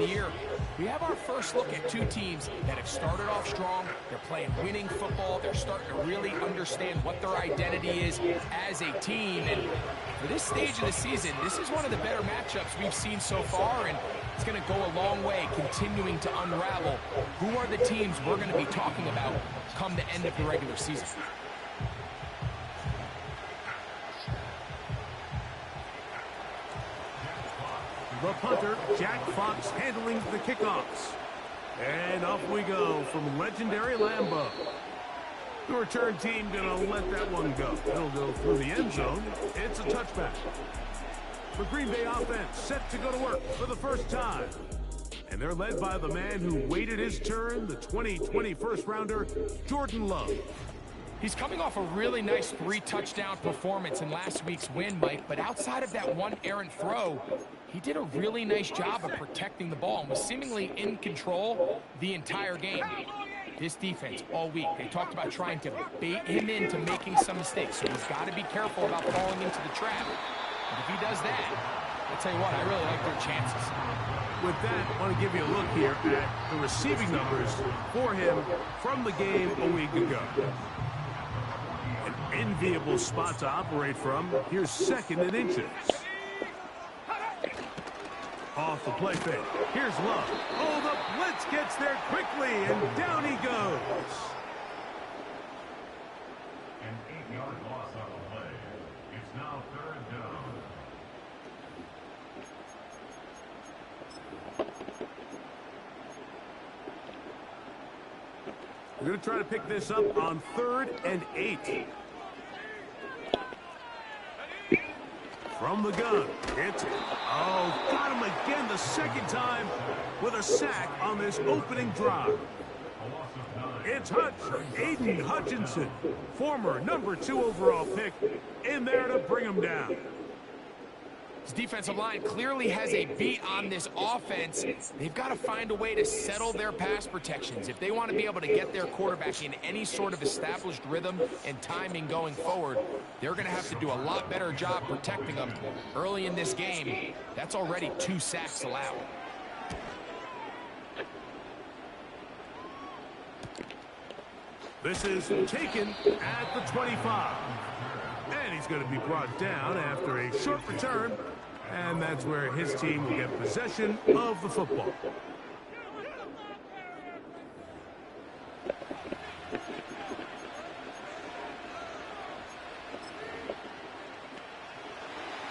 the year, we have our first look at two teams that have started off strong. They're playing winning football. They're starting to really understand what their identity is as a team. And for this stage of the season, this is one of the better matchups we've seen so far, and it's going to go a long way continuing to unravel who are the teams we're going to be talking about come the end of the regular season. The punter, Jack Fox, handling the kickoffs. And off we go from legendary Lambeau. The return team gonna let that one go. It'll go through the end zone. It's a touchback. The Green Bay offense set to go to work for the first time. And they're led by the man who waited his turn, the 2020 first-rounder, Jordan Love. He's coming off a really nice 3-touchdown performance in last week's win, Mike, but outside of that one errant throw, he did a really nice job of protecting the ball and was seemingly in control the entire game. This defense all week, they talked about trying to bait him into making some mistakes, so he's got to be careful about falling into the trap. But if he does that, I'll tell you what, I really like their chances. With that, I want to give you a look here at the receiving numbers for him from the game a week ago. An enviable spot to operate from. Here's second in inches. Off the play fake. Here's Love. Oh, the blitz gets there quickly, and down he goes. An 8-yard loss on the play. It's now 3rd down. We're going to try to pick this up on 3rd and 8. From the gun, hits it. Oh, got him again the second time with a sack on this opening drive. It's Hutch, Aiden Hutchinson, former #2 overall pick, in there to bring him down. This defensive line clearly has a beat on this offense. They've got to find a way to settle their pass protections. If they want to be able to get their quarterback in any sort of established rhythm and timing going forward, they're going to have to do a lot better job protecting them. Early in this game, that's already 2 sacks allowed. This is taken at the 25. And he's going to be brought down after a short return. And that's where his team will get possession of the football.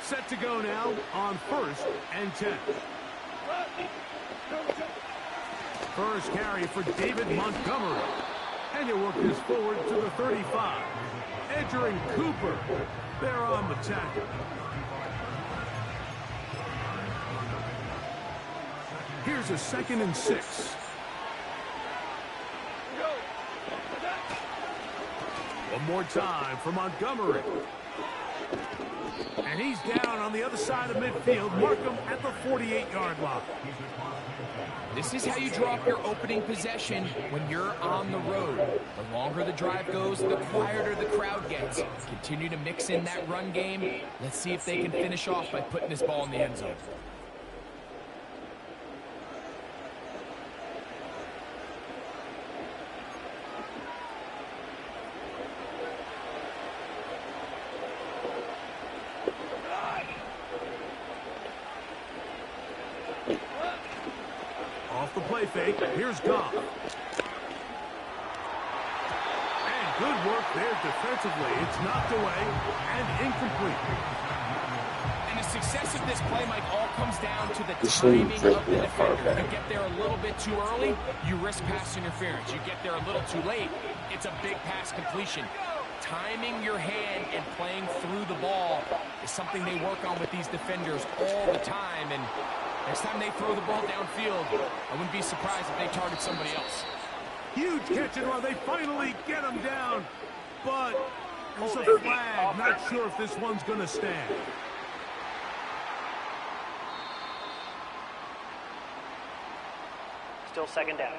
Set to go now on 1st and 10. First carry for David Montgomery. And he'll work this forward to the 35. Entering Cooper. They're on the tackle. Here's a 2nd and 6. One more time for Montgomery. And he's down on the other side of midfield. Mark him at the 48-yard line. This is how you draw up your opening possession when you're on the road. The longer the drive goes, the quieter the crowd gets. Continue to mix in that run game. Let's see if they can finish off by putting this ball in the end zone. Off the play fake, here's Goff. And good work there defensively. It's knocked away and incomplete. And the success of this play, Mike, all comes down to the timing of the defender. You get there a little bit too early, you risk pass interference. You get there a little too late, it's a big pass completion. Timing your hand and playing through the ball is something they work on with these defenders all the time. And next time they throw the ball downfield, I wouldn't be surprised if they target somebody else. Huge catch and run. They finally get him down. But there's a flag. Not sure if this one's going to stand. Still 2nd down.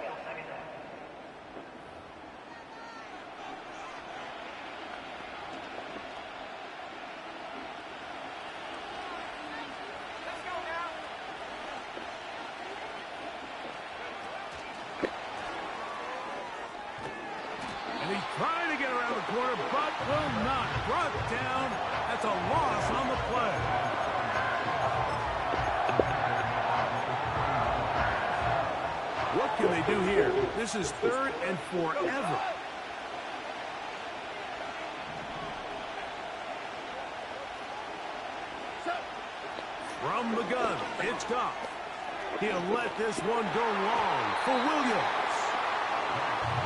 will not. Brought down. That's a loss on the play. What can they do here? This is 3rd and forever. From the gun, it's Goff. He'll let this one go long for Williams.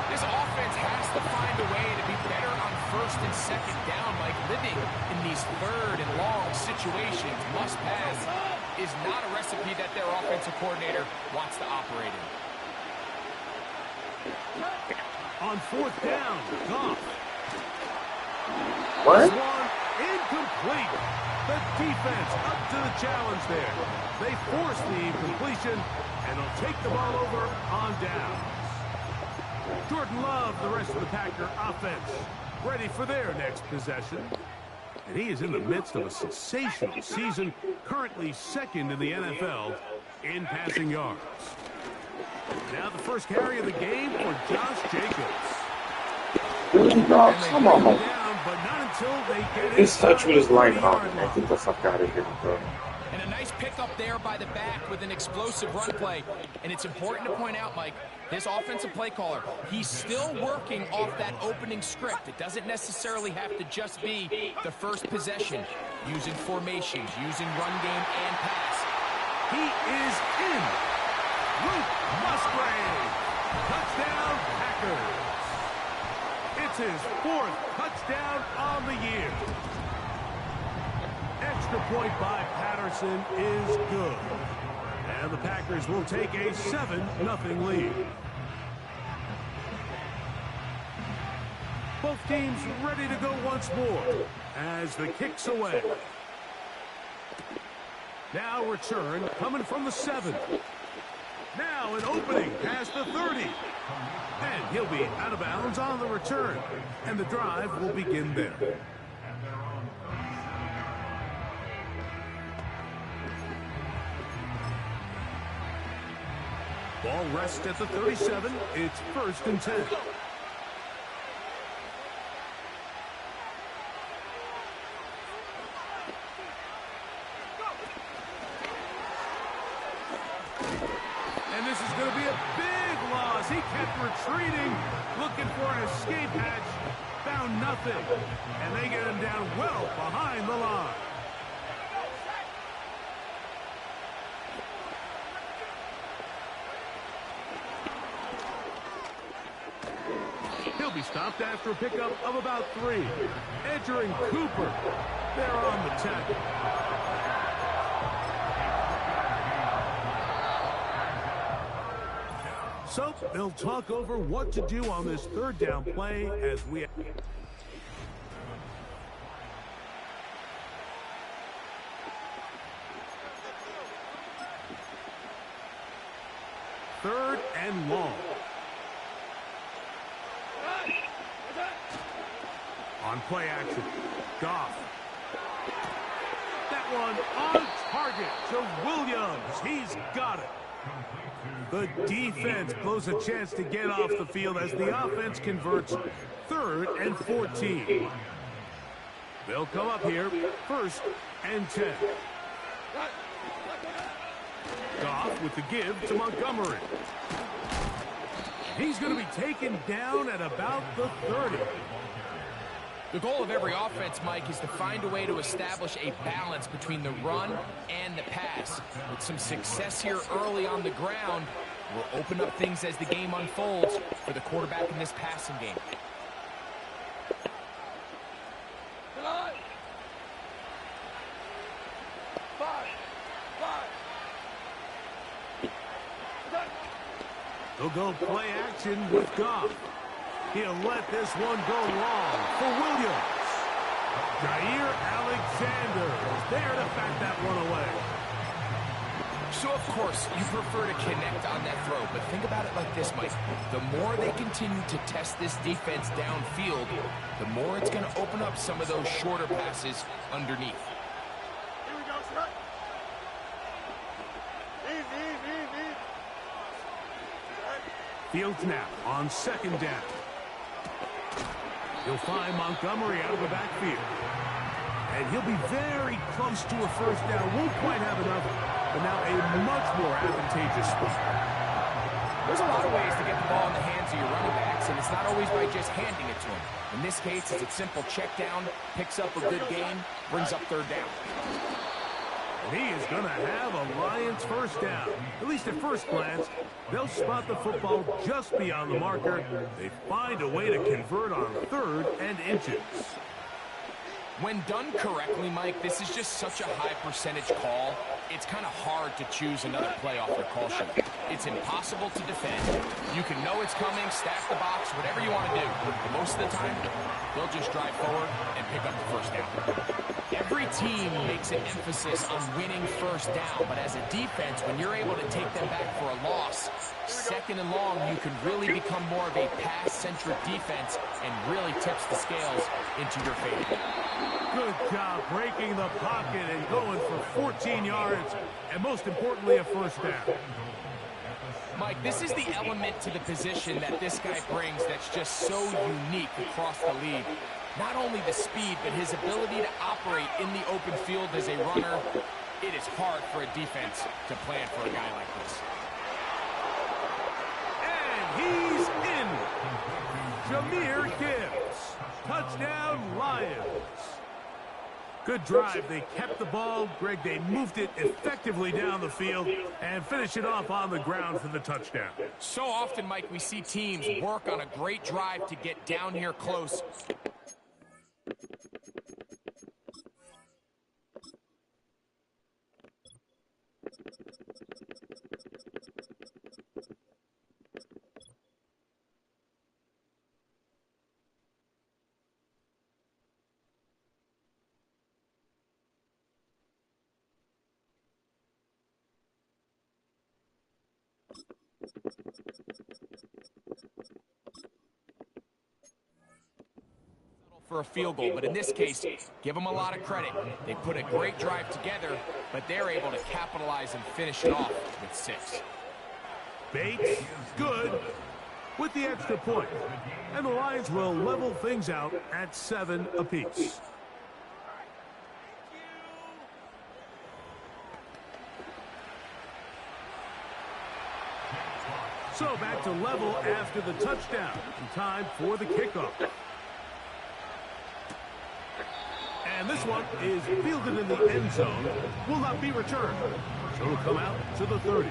This offense has to find a way to be better on 1st and 2nd down, like living in these 3rd and long situations. Must pass is not a recipe that their offensive coordinator wants to operate in. On 4th down, Goff. What? This one incomplete. The defense up to the challenge there. They force the incompletion, and they'll take the ball over on downs. Jordan Love, the rest of the Packer offense, ready for their next possession. And he is in the midst of a sensational season, currently 2nd in the NFL in passing yards. Now the first carry of the game for Josh Jacobs. Really, bro? Come on. Down, but not until they get This touch with his line up. line. I get the fuck out of here, bro. And a nice pickup there by the back with an explosive run play. And it's important to point out, Mike, this offensive play caller, he's still working off that opening script. It doesn't necessarily have to just be the first possession. Using formations, using run game and pass. He is in. Luke Musgrave. Touchdown, Packers. It's his 4th touchdown on the year. Extra point by Patterson is good. And the Packers will take a 7-0 lead. Both teams ready to go once more as the kick's away. Now return coming from the 7. Now an opening past the 30. And he'll be out of bounds on the return. And the drive will begin there. Ball rests at the 37. It's 1st and 10. And this is going to be a big loss. He kept retreating, looking for an escape hatch. Found nothing. And they get him down well behind the line. He'll be stopped after a pickup of about 3. Edger and Cooper, they're on the tackle. So they'll talk over what to do on this 3rd down play as we... 3rd and long. On play action, Goff. That one on target to Williams. He's got it. The defense blows a chance to get off the field as the offense converts 3rd and 14. They'll come up here, 1st and 10. Goff with the give to Montgomery. He's going to be taken down at about the 30. The goal of every offense, Mike, is to find a way to establish a balance between the run and the pass. With some success here early on the ground, will open up things as the game unfolds for the quarterback in this passing game. They'll go play action with Goff. He'll let this one go long for Williams. Jair Alexander is there to back that one away. So, of course, you prefer to connect on that throw, but think about it like this, Mike. The more they continue to test this defense downfield, the more it's going to open up some of those shorter passes underneath. Here we go, sir. Easy. Fields now on 2nd down. He'll find Montgomery out of the backfield. And he'll be very close to a first down. Won't quite have enough, but now a much more advantageous spot. There's a lot of ways to get the ball in the hands of your running backs, and it's not always by just handing it to them. In this case, it's a simple check down, picks up a good gain, brings up third down. And he is going to have a Lions first down. At least at first glance, they'll spot the football just beyond the marker. They find a way to convert on 3rd and inches. When done correctly, Mike, this is just such a high percentage call. It's kind of hard to choose another play off their call sheet. It's impossible to defend. You can know it's coming, stack the box, whatever you want to do. But most of the time, they'll just drive forward and pick up the first down. Every team makes an emphasis on winning first down, but as a defense, when you're able to take them back for a loss, 2nd and long, you can really become more of a pass-centric defense and really tips the scales into your favor. Good job breaking the pocket and going for 14 yards, and most importantly, a first down. Mike, this is the element to the position that this guy brings that's just so unique across the league. Not only the speed, but his ability to operate in the open field as a runner. It is hard for a defense to plan for a guy like this. And he's in. Jahmyr Gibbs. Touchdown, Lions. Good drive. They kept the ball. Greg, they moved it effectively down the field and finish it off on the ground for the touchdown. So often, Mike, we see teams work on a great drive to get down here close. For a field goal, but in this case, give them a lot of credit. They put a great drive together, but they're able to capitalize and finish it off with 6. Bates, good, with the extra point. And the Lions will level things out at 7 apiece. So back to level after the touchdown. In time for the kickoff. And this one is fielded in the end zone. Will not be returned. So it'll come out to the 30.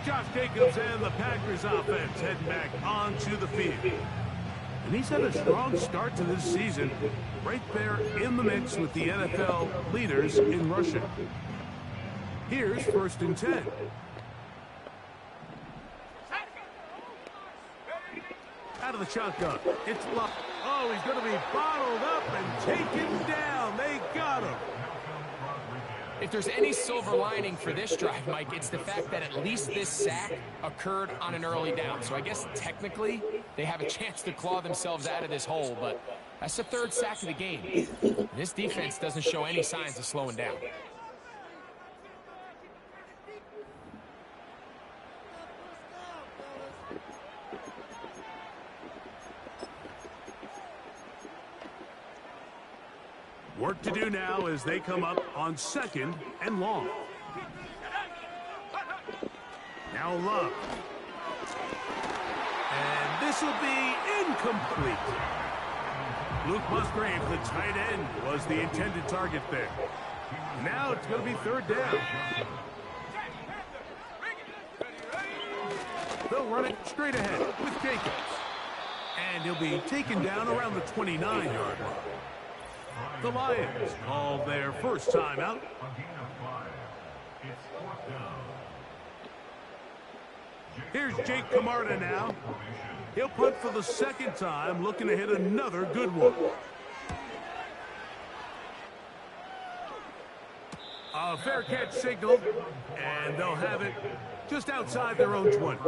Josh Jacobs and the Packers offense heading back onto the field. And he's had a strong start to this season. Right there in the mix with the NFL leaders in rushing. Here's 1st and 10. Out of the shotgun. It's blocked. Oh, he's going to be bottled up and taken down. They got him. If there's any silver lining for this drive, Mike, it's the fact that at least this sack occurred on an early down. So I guess technically they have a chance to claw themselves out of this hole, but that's the 3rd sack of the game. This defense doesn't show any signs of slowing down. Work to do now as they come up on 2nd and long. Now Love. And this will be incomplete. Luke Musgrave, the tight end, was the intended target there. Now it's going to be 3rd down. They'll run it straight ahead with Jacobs. And he'll be taken down around the 29-yard line. The Lions call their first timeout. Here's Jake Camarda now. He'll punt for the 2nd time, looking to hit another good one. A fair catch signaled, and they'll have it just outside their own 20.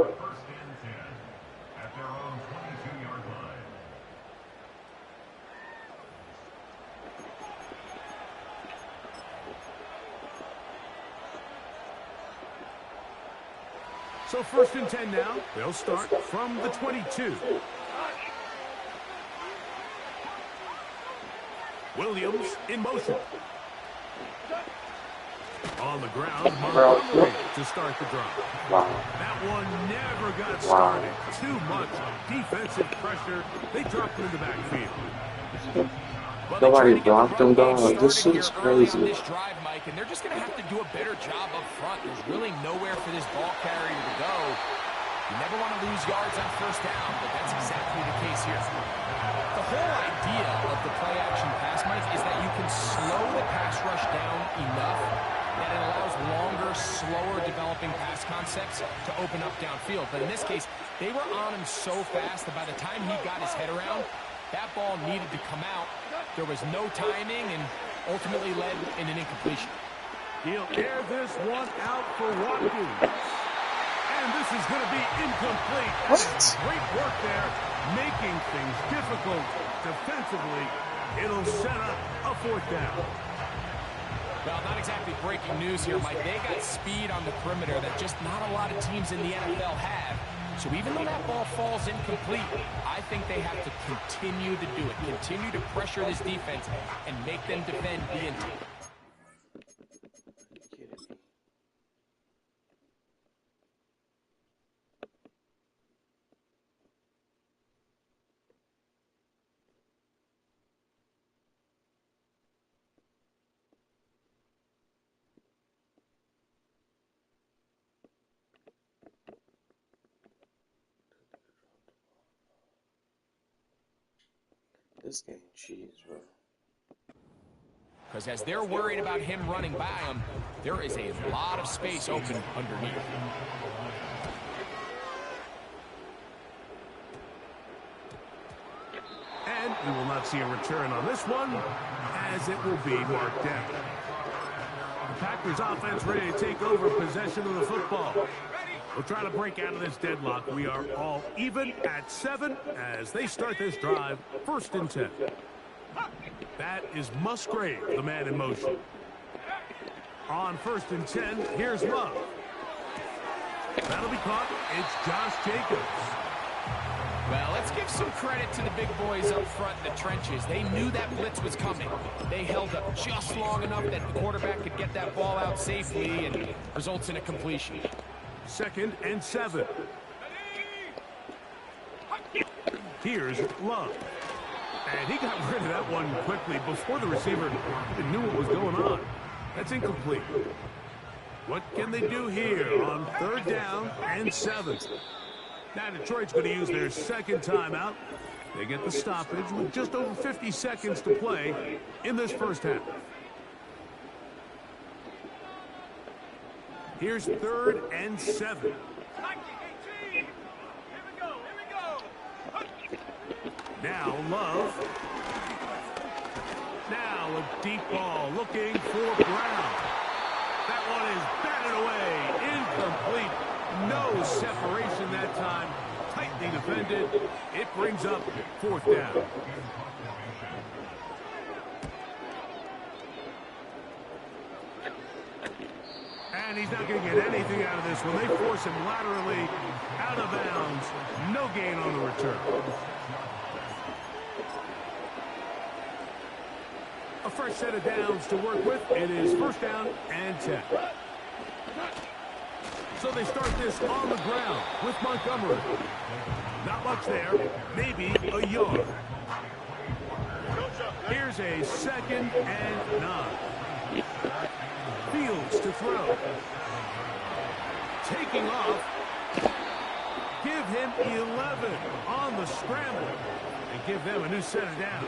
So 1st and 10 now. They'll start from the 22. Williams in motion. On the ground, Montgomery to start the drive. Wow. That one never got started. Too much defensive pressure. They dropped him in the backfield. Well, Nobody blocked him, dog. This is is crazy. On this drive, Mike, and they're just going to have to do a better job up front. There's really nowhere for this ball carrier to go. You never want to lose yards on first down, but that's exactly the case here. The whole idea of the play-action pass, Mike, is that you can slow the pass rush down enough that it allows longer, slower developing pass concepts to open up downfield. But in this case, they were on him so fast that by the time he got his head around, that ball needed to come out. There was no timing and ultimately led in an incompletion. He'll air this one out for Watkins. And this is going to be incomplete. Great work there, making things difficult defensively. It'll set up a fourth down. Well, not exactly breaking news here, Mike. They got speed on the perimeter that just not a lot of teams in the NFL have. So even though that ball falls incomplete, I think they have to continue to do it. Continue to pressure this defense and make them defend the intent. This game cheese, bro. Because as they're worried about him running by them, there is a lot of space open underneath. And we will not see a return on this one, as it will be marked down. The Packers offense ready to take over possession of the football. We'll try to break out of this deadlock. We are all even at 7 as they start this drive, 1st and 10. That is Musgrave, the man in motion. On 1st and 10, here's Love. That'll be caught. It's Josh Jacobs. Well, let's give some credit to the big boys up front in the trenches. They knew that blitz was coming. They held up just long enough that the quarterback could get that ball out safely and results in a completion. 2nd and 7. Here's Love. And he got rid of that one quickly before the receiver even knew what was going on. That's incomplete. What can they do here on 3rd down and 7? Now Detroit's going to use their 2nd timeout. They get the stoppage with just over 50 seconds to play in this first half. Here's 3rd and 7. Now Love. Now a deep ball looking for Brown. That one is batted away. Incomplete. No separation that time. Tightly defended. It brings up 4th down. And he's not going to get anything out of this one. They force him laterally out of bounds. No gain on the return. A fresh set of downs to work with. It is 1st down and 10. So they start this on the ground with Montgomery. Not much there. Maybe a yard. Here's a 2nd and 9. Fields to throw. Taking off. Give him 11 on the scramble. And give them a new set of downs.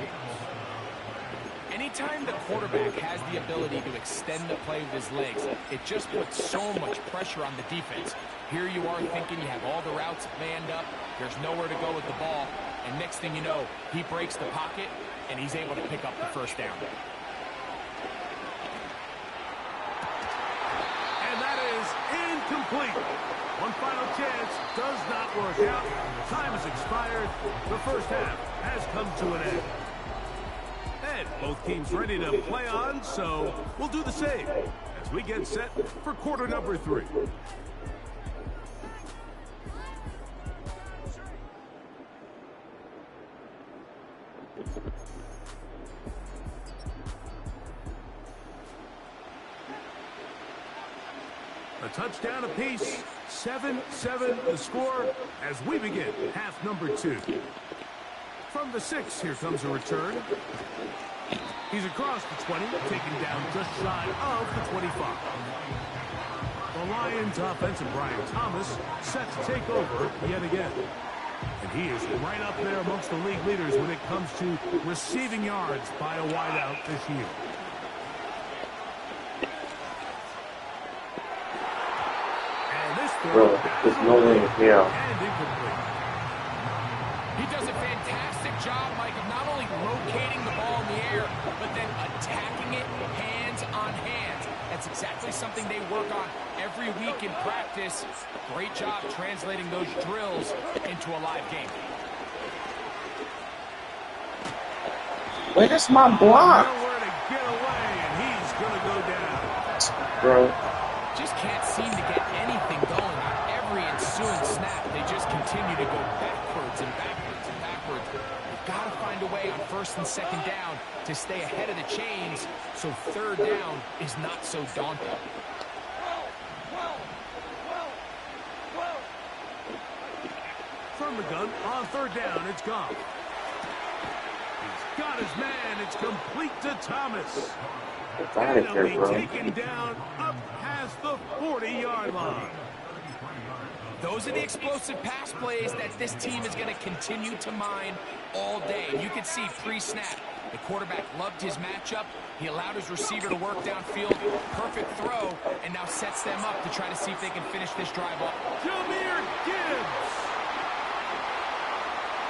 Anytime the quarterback has the ability to extend the play with his legs, it just puts so much pressure on the defense. Here you are thinking you have all the routes manned up. There's nowhere to go with the ball. And next thing you know, he breaks the pocket, and he's able to pick up the 1st down. And that is incomplete. One final chance does not work out. Time has expired. The first half has come to an end. And both teams ready to play on, so we'll do the same as we get set for quarter number 3. touchdown apiece. 7-7 the score as we begin half number 2. From the 6, here comes a return. He's across the 20, taken down just shy of the 25. The Lions offensive Brian Thomas set to take over yet again. And he is right up there amongst the league leaders when it comes to receiving yards by a wideout this year. And this throw there's no way here. And incomplete. He does a fantastic job, Mike, of not only locating the ball in the air, but then attacking it hands on hands. That's exactly something they work on every week in practice. Great job translating those drills into a live game. Where's my block? Nowhere to get away, and he's going to go down. Bro. Just can't seem to get anything going on every ensuing snap. They just continue to go backwards and backwards and backwards. They've got to find a way on 1st and 2nd down to stay ahead of the chains so 3rd down is not so daunting. From the gun, on 3rd down, it's gone. He's got his man. It's complete to Thomas. And he'll be taken down up past the 40-yard line. Those are the explosive pass plays that this team is going to continue to mine all day. You can see pre-snap, the quarterback loved his matchup. He allowed his receiver to work downfield. Perfect throw, and now sets them up to try to see if they can finish this drive off. Jahmyr Gibbs.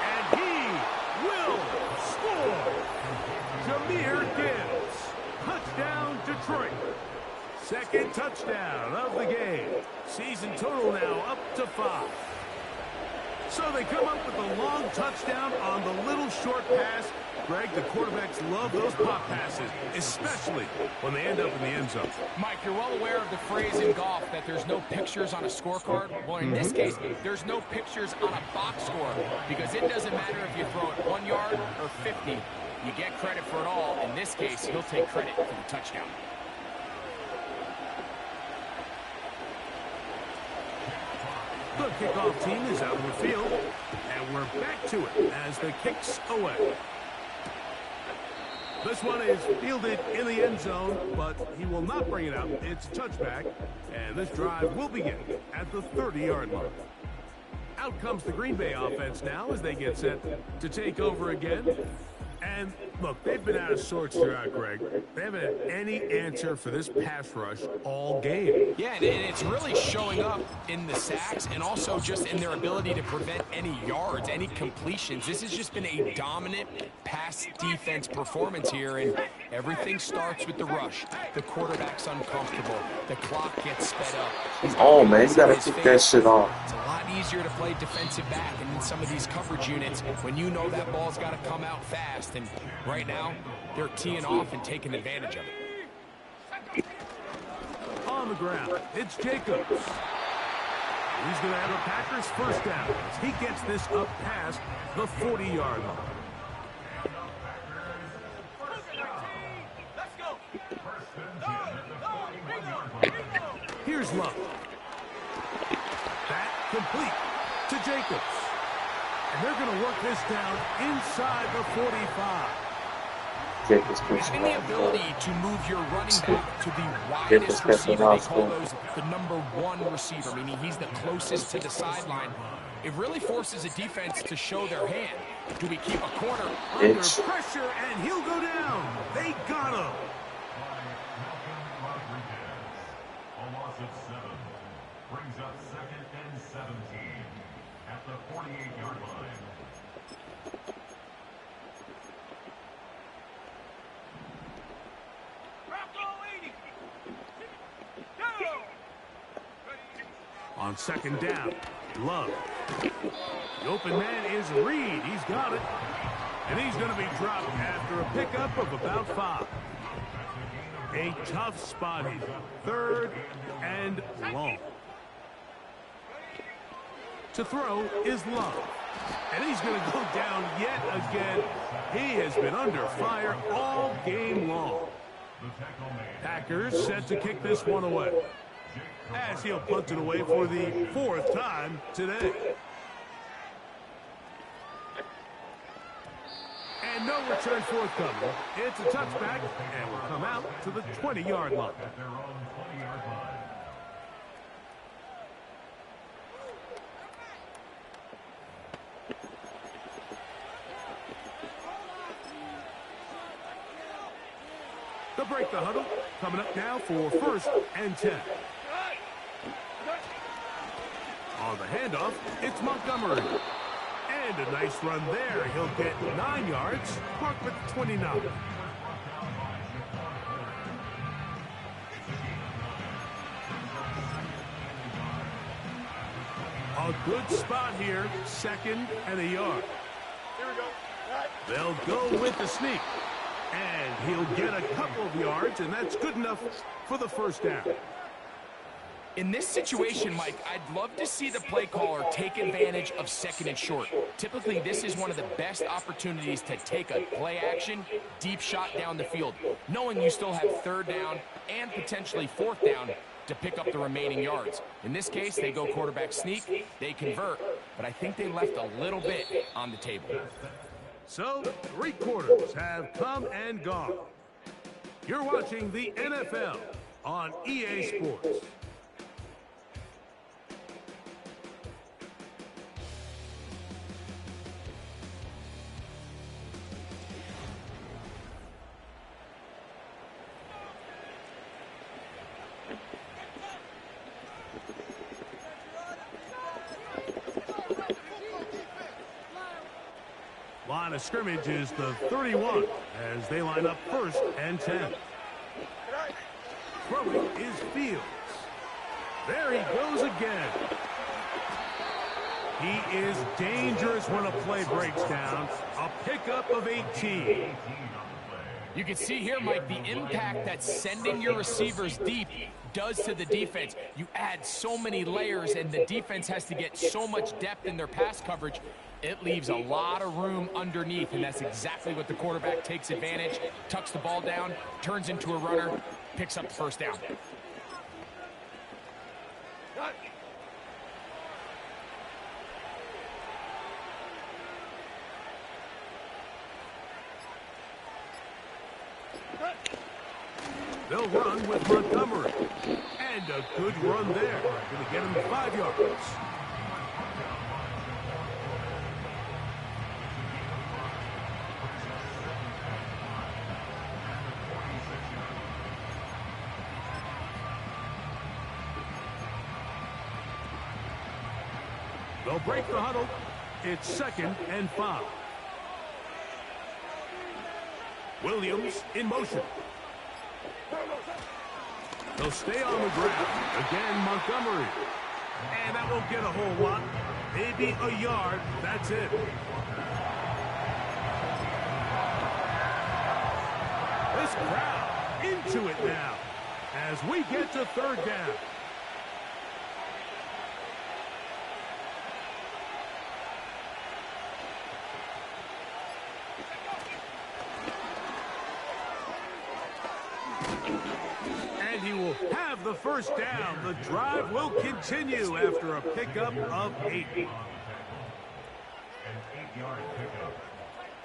And he will score. Jahmyr Gibbs. Touchdown, Detroit. 2nd touchdown of the game. Season total now up to 5. So they come up with a long touchdown on the little short pass. Greg, the quarterbacks love those pop passes, especially when they end up in the end zone. Mike, you're well aware of the phrase in golf that there's no pictures on a scorecard. Well, in this case, there's no pictures on a box score because it doesn't matter if you throw it 1 yard or 50. You get credit for it all. In this case, he'll take credit for the touchdown. The kickoff team is out of the field, and we're back to it as the kick's away. This one is fielded in the end zone, but he will not bring it up. It's a touchback, and this drive will begin at the 30-yard line. Out comes the Green Bay offense now as they get set to take over again. And, look, they've been out of sorts throughout, Greg. They haven't had any answer for this pass rush all game. Yeah, and it's really showing up in the sacks and also just in their ability to prevent any yards, any completions. This has just been a dominant pass defense performance here, and everything starts with the rush. The quarterback's uncomfortable. The clock gets sped up. Oh, man, you got to kick that shit off. It's a lot easier to play defensive back and in some of these coverage units when you know that ball's got to come out fast. And right now, they're teeing off and taking advantage of it. On the ground, it's Jacobs. He's going to have a Packers 1st down as he gets this up past the 40-yard line. Here's Love. That complete to Jacobs. And they're going to work this down inside the 45. Having the ability to move your running back to the widest receiver, they call those the #1 receiver, meaning he's the closest to the sideline. It really forces a defense to show their hand. Do we keep a corner under pressure, and he'll go down? They got him. A loss of 7 brings up 2nd and 17 at the 48-yard line. On 2nd down, Love. The open man is Reed. He's got it. And he's going to be dropped after a pickup of about 5. A tough spot here. 3rd and long. To throw is Love. And he's going to go down yet again. He has been under fire all game long. Packers set to kick this one away. as he'll punt it away for the fourth time today. And no return forthcoming. It's a touchback, and will come out to the 20-yard line. At their own 20-yard line. They'll break the huddle. Coming up now for 1st and 10. On the handoff, it's Montgomery. And a nice run there. He'll get 9 yards. Marked with 29. A good spot here. 2nd and a yard. Here we go. Right. They'll go with the sneak. And he'll get a couple of yards, and that's good enough for the first down. In this situation, Mike, I'd love to see the play caller take advantage of 2nd and short. Typically, this is one of the best opportunities to take a play action, deep shot down the field, knowing you still have 3rd down and potentially 4th down to pick up the remaining yards. In this case, they go quarterback sneak, they convert, but I think they left a little bit on the table. So, 3 quarters have come and gone. You're watching the NFL on EA Sports. Line of scrimmage is the 31 as they line up 1st and 10. Throwing is Fields. There he goes again. He is dangerous when a play breaks down. A pickup of 18. You can see here, Mike, the impact that sending your receivers deep does to the defense. You add so many layers, and the defense has to get so much depth in their pass coverage. It leaves a lot of room underneath, and that's exactly what the quarterback takes advantage, tucks the ball down, turns into a runner, picks up the first down. They'll run with Montgomery. And a good run there. Going to get him 5 yards. They'll break the huddle. It's 2nd and 5. Williams in motion. They'll stay on the ground. Again, Montgomery. And that won't get a whole lot. Maybe a yard. That's it. This crowd into it now as we get to 3rd down. He will have the first down. The drive will continue after a pickup of 8. An 8-yard pickup.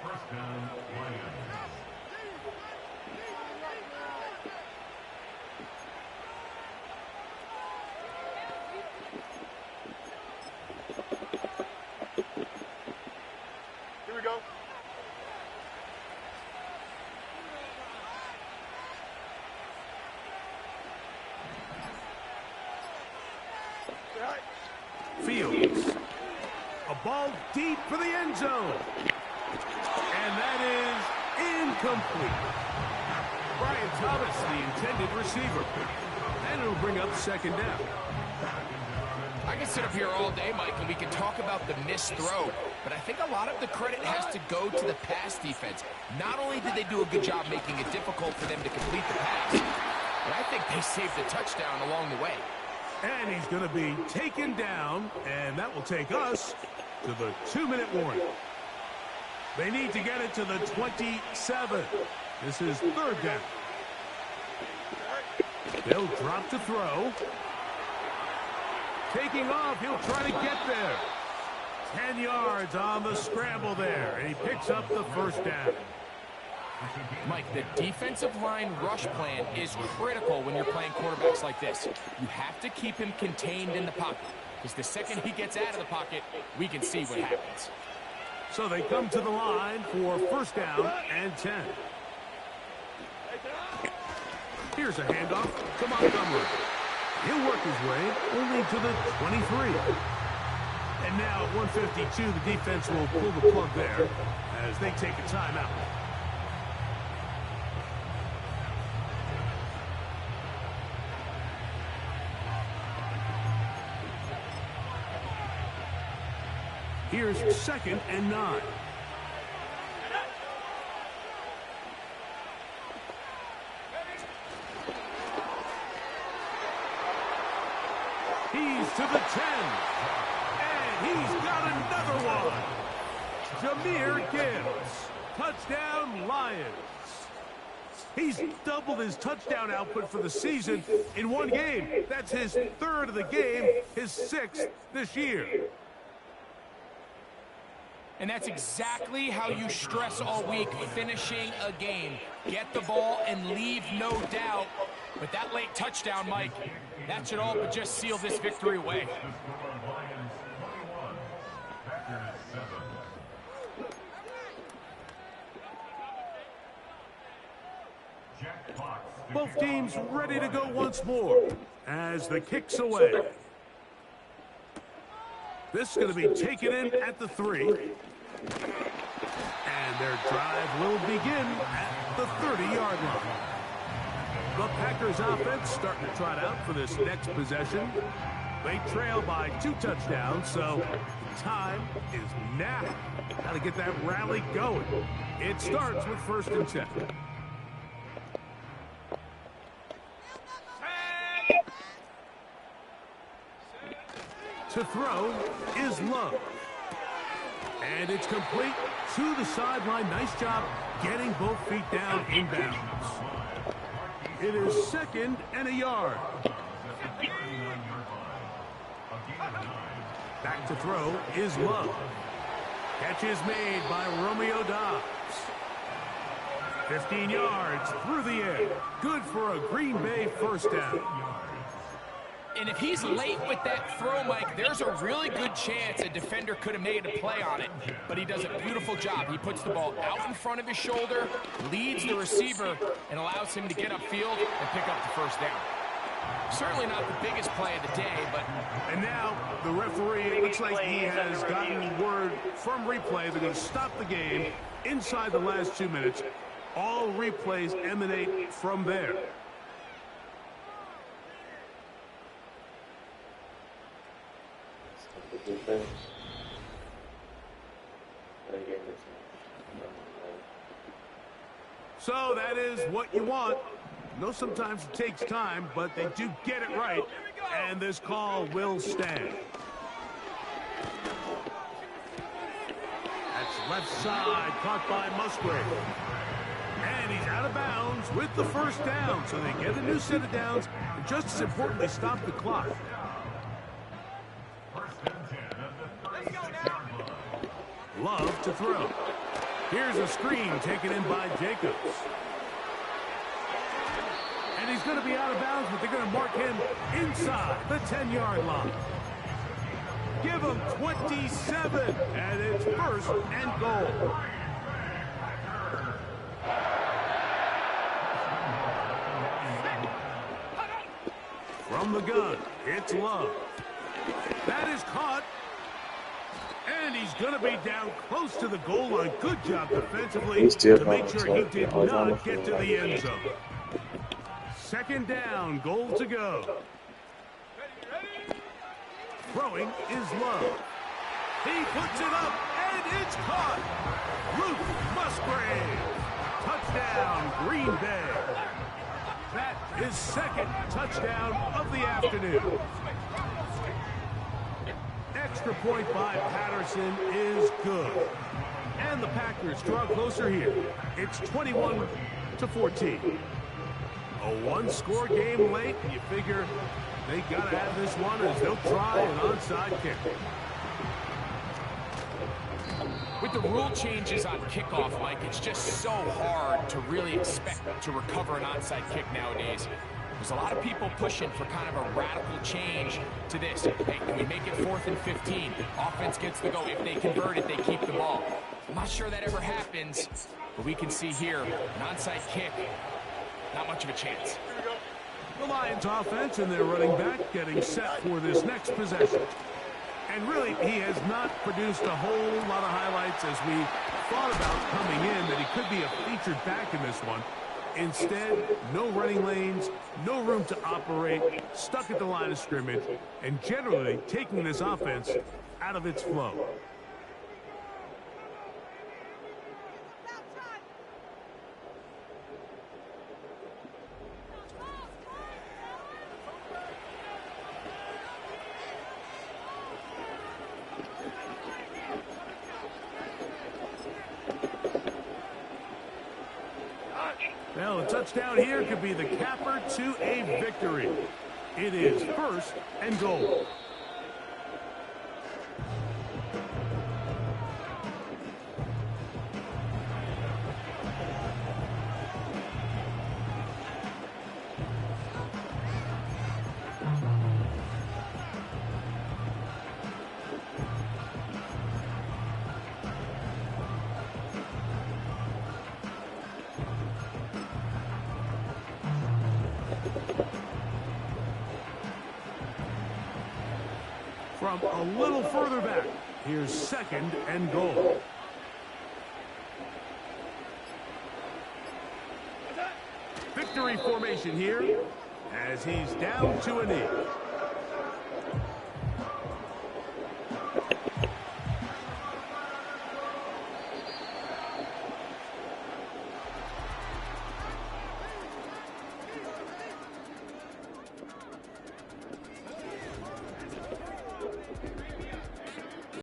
First down, Lions. Here we go. Fields. A ball deep for the end zone. And that is incomplete. Brian Thomas, the intended receiver. And it'll bring up 2nd down. I can sit up here all day, Mike, and we can talk about the missed throw, but I think a lot of the credit has to go to the pass defense. Not only did they do a good job making it difficult for them to complete the pass, but I think they saved a touchdown along the way. And he's going to be taken down, and that will take us to the 2-minute warning. They need to get it to the 27. This is 3rd down. They'll drop to throw. Taking off, he'll try to get there. 10 yards on the scramble there, and he picks up the first down. Mike, the defensive line rush plan is critical when you're playing quarterbacks like this. You have to keep him contained in the pocket, because the second he gets out of the pocket, we can see what happens. So they come to the line for first down and 10. Here's a handoff to Montgomery. He'll work his way only to the 23. And now at 152, the defense will pull the plug there as they take a timeout. Here's 2nd and 9. He's to the 10. And he's got another one. Jahmyr Gibbs. Touchdown, Lions. He's doubled his touchdown output for the season in one game. That's his 3rd of the game, his 6th this year. And that's exactly how you stress all week, finishing a game. Get the ball and leave no doubt. But that late touchdown, Mike, that should all but just seal this victory away. Both teams ready to go once more as the kick's away. This is going to be taken in at the 3. And their drive will begin at the 30-yard line. The Packers offense starting to trot out for this next possession. They trail by 2 touchdowns, so the time is now. Got to get that rally going. It starts with 1st and 10. To throw is Love. And it's complete to the sideline. Nice job getting both feet down inbounds. It is 2nd and a yard. Back to throw is Love. Catch is made by Romeo Dobbs. 15 yards through the air. Good for a Green Bay first down. And if he's late with that throw, Mike, there's a really good chance a defender could have made a play on it. But he does a beautiful job. He puts the ball out in front of his shoulder, leads the receiver, and allows him to get upfield and pick up the first down. Certainly not the biggest play of the day, but... And now the referee, it looks like he has gotten word from replay. They're going to stop the game inside the last 2 minutes. All replays emanate from there. Defense. So that is what you want. No, sometimes it takes time, but they do get it right, and this call will stand. That's left side, caught by Musgrave. And he's out of bounds with the first down, so they get a new set of downs, and just as important, they stop the clock. Love to throw. Here's a screen taken in by Jacobs. And he's going to be out of bounds, but they're going to mark him inside the 10-yard line. Give him 27, and it's 1st and goal. From the gun, it's Love. That is caught. And he's going to be down close to the goal line. Good job defensively to make sure he did not get to the end zone. 2nd down, goal to go. Throwing is Love. He puts it up, and it's caught. Luke Musgrave. Touchdown, Green Bay. That is 2nd touchdown of the afternoon. Extra point by Patterson is good. And the Packers draw closer here. It's 21-14. A one-score game late, you figure they got to have this one as they'll try an onside kick. With the rule changes on kickoff, Mike, it's just so hard to really expect to recover an onside kick nowadays. There's a lot of people pushing for kind of a radical change to this. Hey, can we make it 4th and 15? Offense gets the go. If they convert it, they keep the ball. I'm not sure that ever happens, but we can see here an onside kick. Not much of a chance. The Lions offense and their running back getting set for this next possession. And really, he has not produced a whole lot of highlights as we thought about coming in, that he could be a featured back in this one. Instead, no running lanes, no room to operate, stuck at the line of scrimmage, and generally taking this offense out of its flow. Well, a touchdown here could be the capper to a victory. It is 1st and goal. From a little further back, here's 2nd and goal. Victory formation here as he's down to a knee.